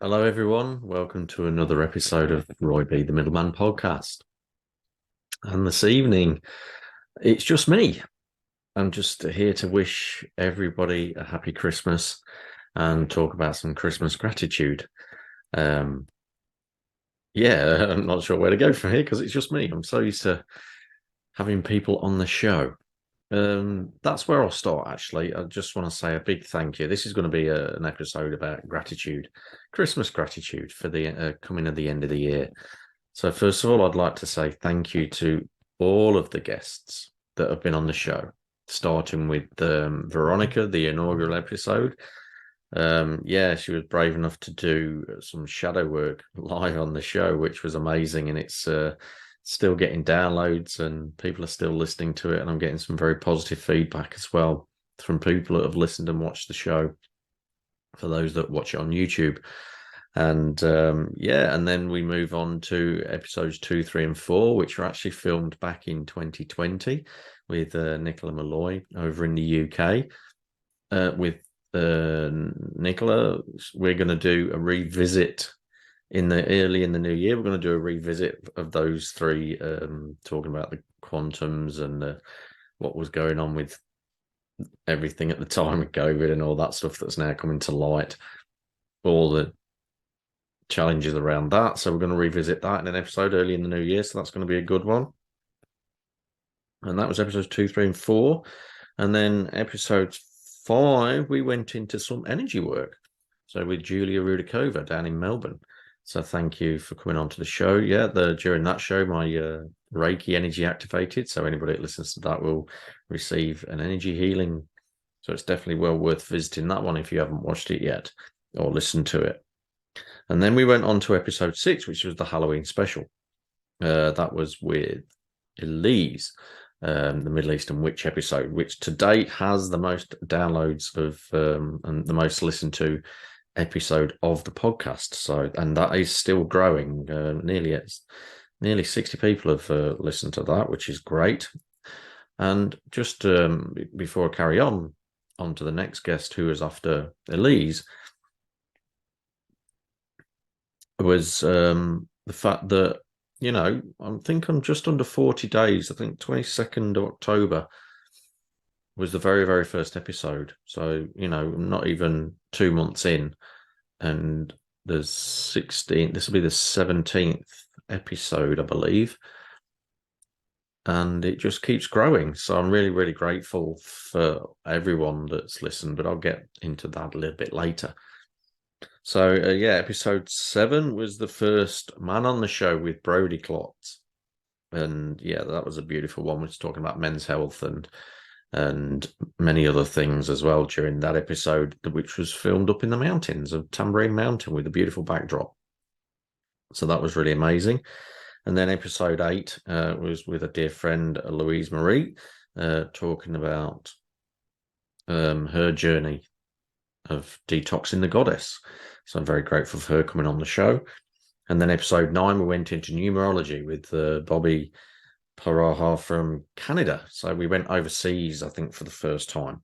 Hello, everyone. Welcome to another episode of Roy B. the Middleman podcast. And this evening, it's just me. I'm just here to wish everybody a happy Christmas and talk about some Christmas gratitude. Um, I'm not sure where to go from here because it's just me. I'm so used to having people on the show. That's where I'll start, actually. I just want to say a big thank you. This is going to be an episode about gratitude, Christmas gratitude for the coming of the end of the year. So, first of all, I'd like to say thank you to all of the guests that have been on the show, starting with Veronica, the inaugural episode. She was brave enough to do some shadow work live on the show, which was amazing. And it's still getting downloads and people are still listening to it. And I'm getting some very positive feedback as well from people that have listened and watched the show, for those that watch it on YouTube. And and then we move on to episodes 2, 3, and 4, which were actually filmed back in 2020 with Nicola Malloy over in the UK. With Nicola, we're going to do a revisit early in the new year. We're going to do a revisit of those three, talking about the quantums and what was going on with everything at the time of COVID and all that stuff that's now coming to light, all the challenges around that. So we're going to revisit that in an episode early in the new year. So that's going to be a good one. And that was episodes 2, 3, and 4. And then episode 5, we went into some energy work. So with Julia Rudakova down in Melbourne. So thank you for coming on to the show. Yeah, during that show, my Reiki energy activated. So anybody that listens to that will receive an energy healing. So it's definitely well worth visiting that one if you haven't watched it yet or listened to it. And then we went on to episode 6, which was the Halloween special. That was with Elise, the Middle Eastern Witch episode, which to date has the most downloads of and the most listened to episode of the podcast. So, and that is still growing. Nearly 60 people have listened to that, which is great. And just before I carry on to the next guest, who is after Elise, was the fact that, I think I'm just under 40 days. I think 22nd of October was the very, very first episode. So, I'm not even 2 months in. And there's 16, this will be the 17th episode, I believe. And it just keeps growing. So I'm really, really grateful for everyone that's listened, but I'll get into that a little bit later. So, episode 7 was the first man on the show with Brody Klotz. And that was a beautiful one. We're talking about men's health and many other things as well during that episode, which was filmed up in the mountains of Tambourine Mountain with a beautiful backdrop. So that was really amazing. And then episode 8 was with a dear friend, Louise Marie, talking about her journey of detoxing the goddess. So I'm very grateful for her coming on the show. And then episode 9, we went into numerology with Bobby Paraha from Canada. So we went overseas, I think, for the first time,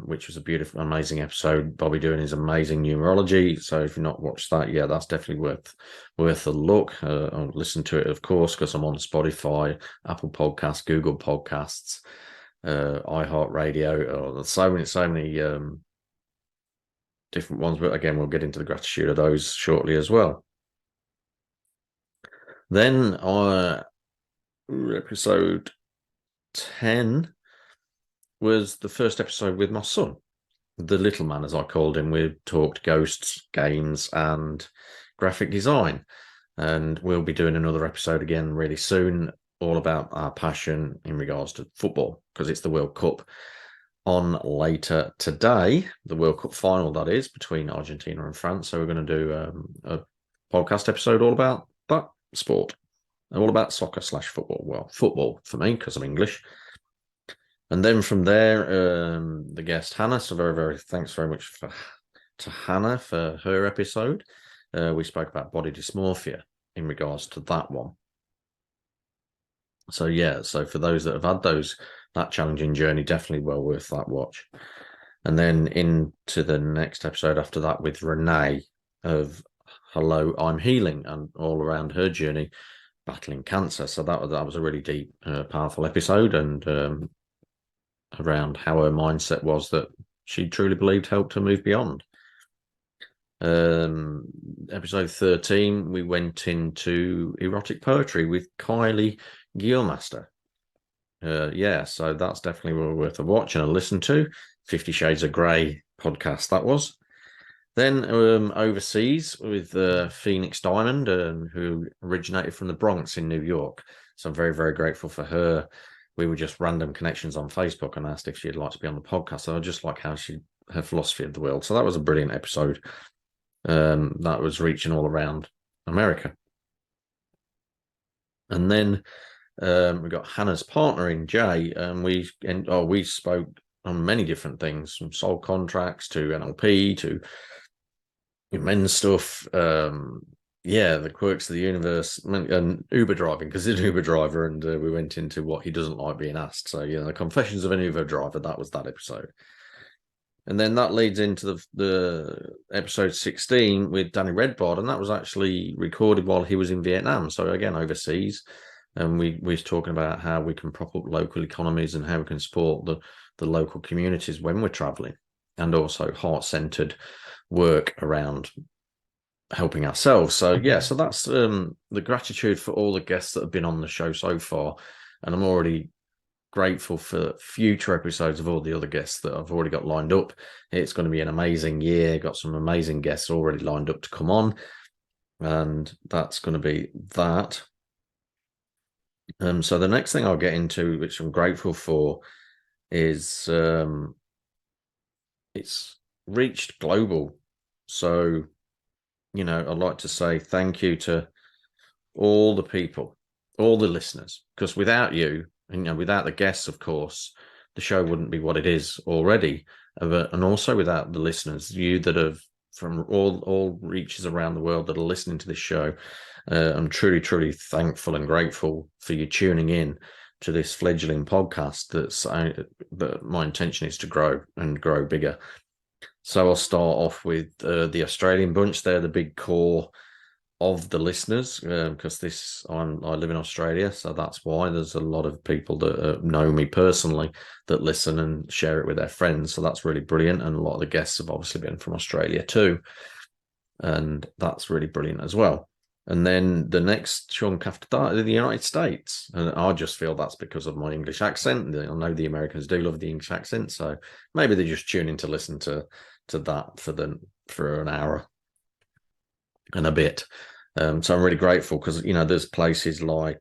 which was a beautiful, amazing episode. Bobby doing his amazing numerology. So if you've not watched that, that's definitely worth a look. I'll listen to it, of course, because I'm on Spotify, Apple Podcasts, Google Podcasts, iHeartRadio. So many different ones, but again, we'll get into the gratitude of those shortly as well. Then episode 10 was the first episode with my son, the little man, as I called him. We talked ghosts, games, and graphic design. And we'll be doing another episode again really soon, all about our passion in regards to football, because it's the World Cup on later today, the World Cup final, that is, between Argentina and France. So we're going to do a podcast episode all about that sport, all about soccer/football. Well, football for me, because I'm English. And then from there, the guest Hannah. So very, very thanks very much to Hannah for her episode. We spoke about body dysmorphia in regards to that one. So so for those that have had that challenging journey, definitely well worth that watch. And then into the next episode after that with Renee, of Hello, I'm Healing, and all around her journey battling cancer. So that was a really deep, powerful episode, and around how her mindset was that she truly believed helped her move beyond. Episode 13, we went into erotic poetry with Kylie Gilmaster. So that's definitely worth a watch and a listen to. 50 Shades of Grey podcast, that was. Then overseas with Phoenix Diamond, who originated from the Bronx in New York. So I'm very, very grateful for her. We were just random connections on Facebook and asked if she'd like to be on the podcast. So I just like how her philosophy of the world. So that was a brilliant episode. That was reaching all around America. And then we got Hannah's partner in Jay, and we spoke on many different things, from soul contracts to NLP to men's stuff. The quirks of the universe, and Uber driving, because he's an Uber driver, and we went into what he doesn't like being asked. So the Confessions of an Uber Driver, that was that episode. And then that leads into the episode 16 with Danny Redbard, and that was actually recorded while he was in Vietnam. So again, overseas. And we was talking about how we can prop up local economies and how we can support the local communities when we're traveling, and also heart-centered work around helping ourselves. So so that's the gratitude for all the guests that have been on the show so far. And I'm already grateful for future episodes of all the other guests that I've already got lined up. It's going to be an amazing year. Got some amazing guests already lined up to come on, and that's going to be that. So the next thing I'll get into, which I'm grateful for, is it's reached global. So I'd like to say thank you to all the people, all the listeners, because without you, without the guests, of course, the show wouldn't be what it is already. And also without the listeners, you that have from all reaches around the world that are listening to this show, I'm truly, truly thankful and grateful for you tuning in to this fledgling podcast. That my intention is to grow and grow bigger. So I'll start off with the Australian bunch. They're the big core of the listeners, because I live in Australia, so that's why there's a lot of people that know me personally that listen and share it with their friends. So that's really brilliant, and a lot of the guests have obviously been from Australia too, and that's really brilliant as well. And then the next chunk after that are the United States, and I just feel that's because of my English accent. I know the Americans do love the English accent, so maybe they just tune in to listen to that for an hour and a bit. So I'm really grateful because there's places like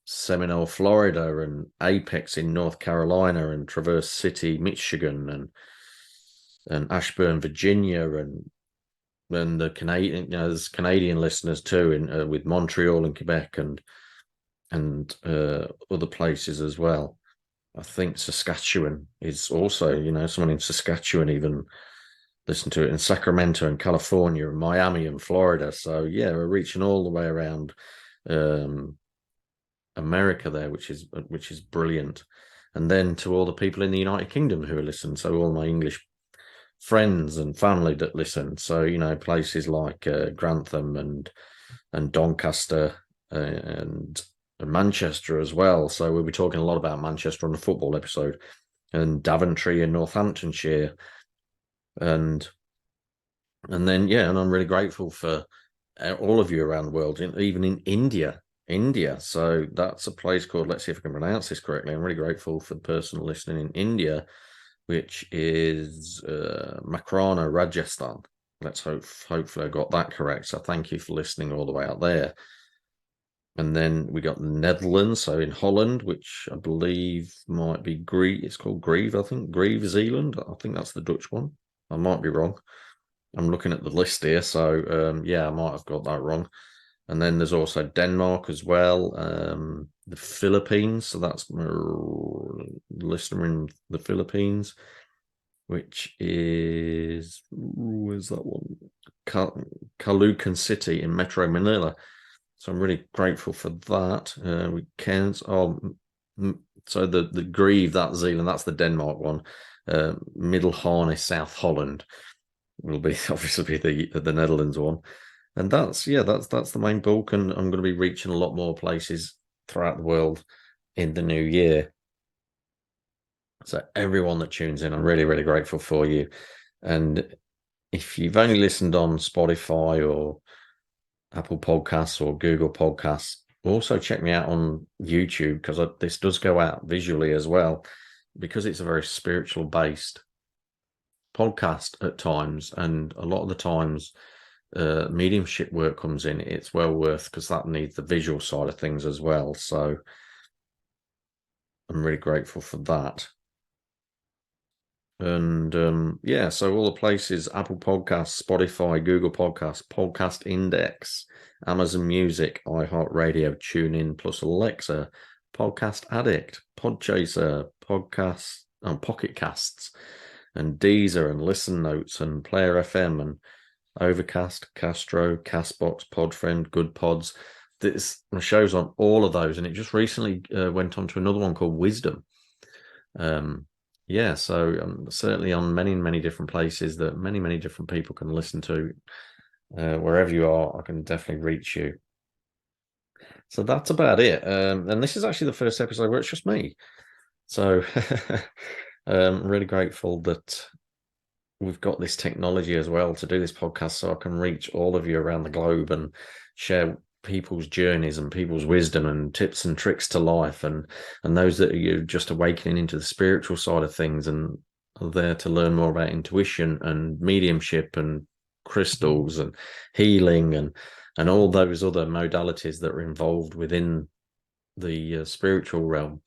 Seminole, Florida, and Apex in North Carolina, and Traverse City, Michigan, and Ashburn, Virginia, and the Canadian, there's Canadian listeners too, with Montreal and Quebec and other places as well. I think Saskatchewan is also, someone in Saskatchewan even listen to it, in Sacramento and California and Miami and Florida. So we're reaching all the way around America there, which is brilliant. And then to all the people in the United Kingdom who listen, so all my English friends and family that listen. So places like Grantham and Doncaster and Manchester as well. So we'll be talking a lot about Manchester on the football episode, and Daventry and Northamptonshire. And then and I'm really grateful for all of you around the world, even in India. So that's a place called, let's see if I can pronounce this correctly. I'm really grateful for the person listening in India, which is Makrana, Rajasthan. Hopefully I got that correct. So thank you for listening all the way out there. And then we got the Netherlands, so in Holland, which I believe might be Grieve. It's called Grieve, I think. Grieve, Zealand. I think that's the Dutch one. I might be wrong. I'm looking at the list here, so I might have got that wrong. And then there's also Denmark as well, the Philippines. So that's a listener in the Philippines, which is, where's that one? Caloocan City in Metro Manila. So I'm really grateful for that. We can. So the Grieve, that's Zealand. That's the Denmark one. Middle Harness, South Holland. will be obviously be the Netherlands one. And that's the main bulk, and I'm going to be reaching a lot more places throughout the world in the new year. So everyone that tunes in, I'm really, really grateful for you. And if you've only listened on Spotify or Apple Podcasts or Google Podcasts, also check me out on YouTube, because this does go out visually as well, because it's a very spiritual based podcast at times, and a lot of the times mediumship work comes in. It's well worth, because that needs the visual side of things as well. So I'm really grateful for that. And yeah, so all the places: Apple Podcasts, Spotify, Google Podcasts, Podcast Index, Amazon Music, iHeartRadio, TuneIn, plus Alexa, Podcast Addict, Podchaser, Pocket Casts, and Deezer, and Listen Notes, and Player FM, and Overcast, Castro, Castbox, Podfriend, Good Pods. This show's on all of those, and it just recently went on to another one called Wisdom. Yeah, so certainly on many, many different places that many different people can listen to. Wherever you are, I can definitely reach you. So that's about it. And this is actually the first episode where it's just me. So I'm really grateful that we've got this technology as well to do this podcast, so I can reach all of you around the globe and share people's journeys and people's wisdom and tips and tricks to life, and those that are just awakening into the spiritual side of things and are there to learn more about intuition and mediumship and crystals and healing and all those other modalities that are involved within the spiritual realm.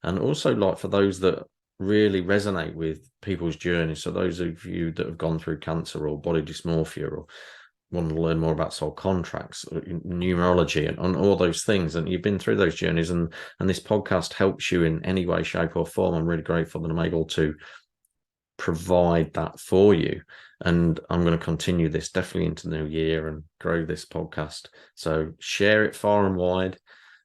And also, like, for those that really resonate with people's journeys, so those of you that have gone through cancer or body dysmorphia, or want to learn more about soul contracts, numerology, and all those things, and you've been through those journeys, and this podcast helps you in any way, shape, or form, I'm really grateful that I'm able to provide that for you. And I'm going to continue this definitely into the new year and grow this podcast. So share it far and wide,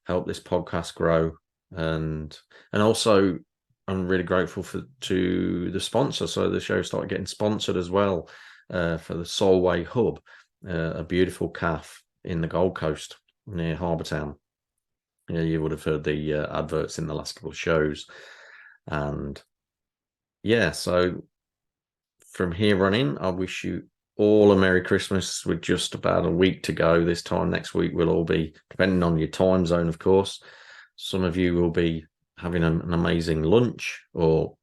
help this podcast grow. And also, I'm really grateful to the sponsor. So the show started getting sponsored as well, for the Solway Hub, a beautiful calf in the Gold Coast near Harbour Town. Yeah, you would have heard the adverts in the last couple of shows. And yeah, so from here on in, I wish you all a Merry Christmas, with just about a week to go. This time next week, we'll all be, depending on your time zone, of course, some of you will be having an amazing lunch, or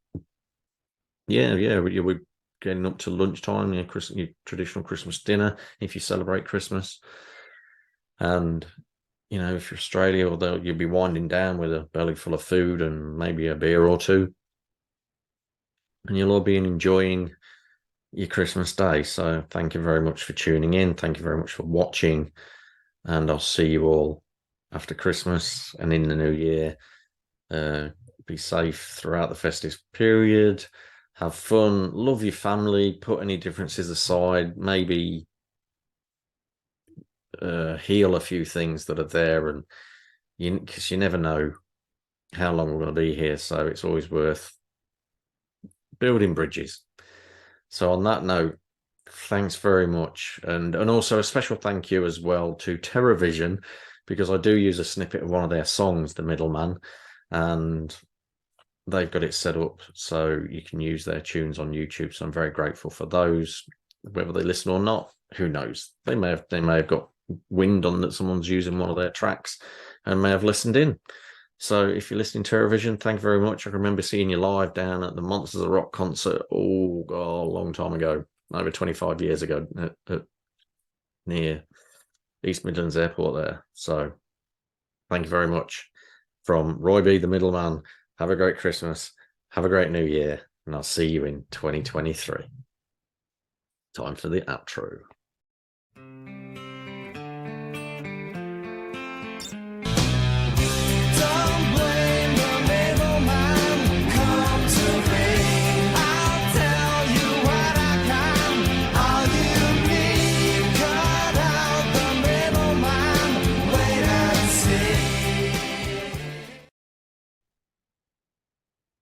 we're getting up to lunchtime, your traditional Christmas dinner, if you celebrate Christmas. And if you're Australia, although you'll be winding down with a belly full of food and maybe a beer or two, and you'll all be enjoying your Christmas day. So thank you very much for tuning in. Thank you very much for watching, and I'll see you all after Christmas and in the new year. Be safe throughout the festive period. Have fun. Love your family. Put any differences aside. Maybe heal a few things that are there, and because you never know how long we're going to be here. So it's always worth building bridges. So on that note, thanks very much. And also a special thank you as well to TerraVision, because I do use a snippet of one of their songs, The Middleman, and they've got it set up so you can use their tunes on YouTube. So I'm very grateful for those. Whether they listen or not, who knows? They may have got wind on that someone's using one of their tracks and may have listened in. So if you're listening to TerraVision, thank you very much. I remember seeing you live down at the Monsters of Rock concert, a long time ago, over 25 years ago, near East Midlands Airport there. So thank you very much. From Roy B, the Middleman, have a great Christmas, have a great New Year, and I'll see you in 2023. Time for the outro.